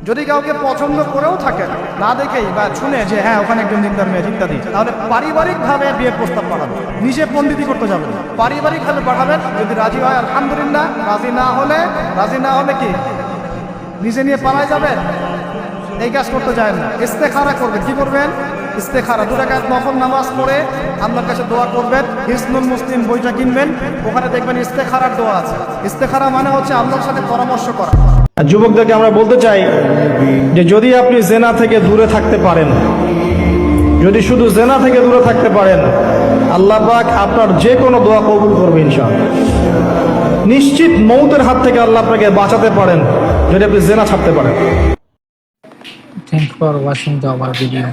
যদি কাউকে পছন্দ করেও থাকে না দেখেই বা শুনে যে হ্যাঁ ওখানে একজন দিনদার মেয়ে ইত্যাদি, তাহলে পারিবারিকভাবে বিয়ের প্রস্তাব পাঠাবেন, নিজে পণ্ডিতি করতে যাবেন, পারিবারিকভাবে পাঠাবেন। যদি রাজি হয় আলহামদুলিল্লাহ, রাজি না হলে কি নিজে নিয়ে পালায় যাবেন? এই কাজ করতে যায় না। ইস্তেখারা করবেন। কি করবেন? ইস্তেখারা 2 রাকাত নফল নামাজ পড়ে আল্লাহর কাছে দোয়া করবেন। হিসনুল মুসলিম বইটা কিনবেন, ওখানে দেখবেন ইস্তেখারার দোয়া আছে। ইস্তেখারা মানে হচ্ছে আল্লাহর সাথে পরামর্শ করা। যুবকদেরকে আমরা বলতে চাই যে যদি আপনি জেনা থেকে দূরে থাকতে পারেন, যদি শুধু জেনা থেকে দূরে থাকতে পারেন, আল্লাহ পাক আপনার যে কোনো দোয়া কবুল করবে ইনশাআল্লাহ। নিশ্চিত মৌতের হাত থেকে আল্লাহ আপনাকে বাঁচাতে পারেন যদি আপনি জেনা ছাড়তে পারেন। Thanks for watching our video.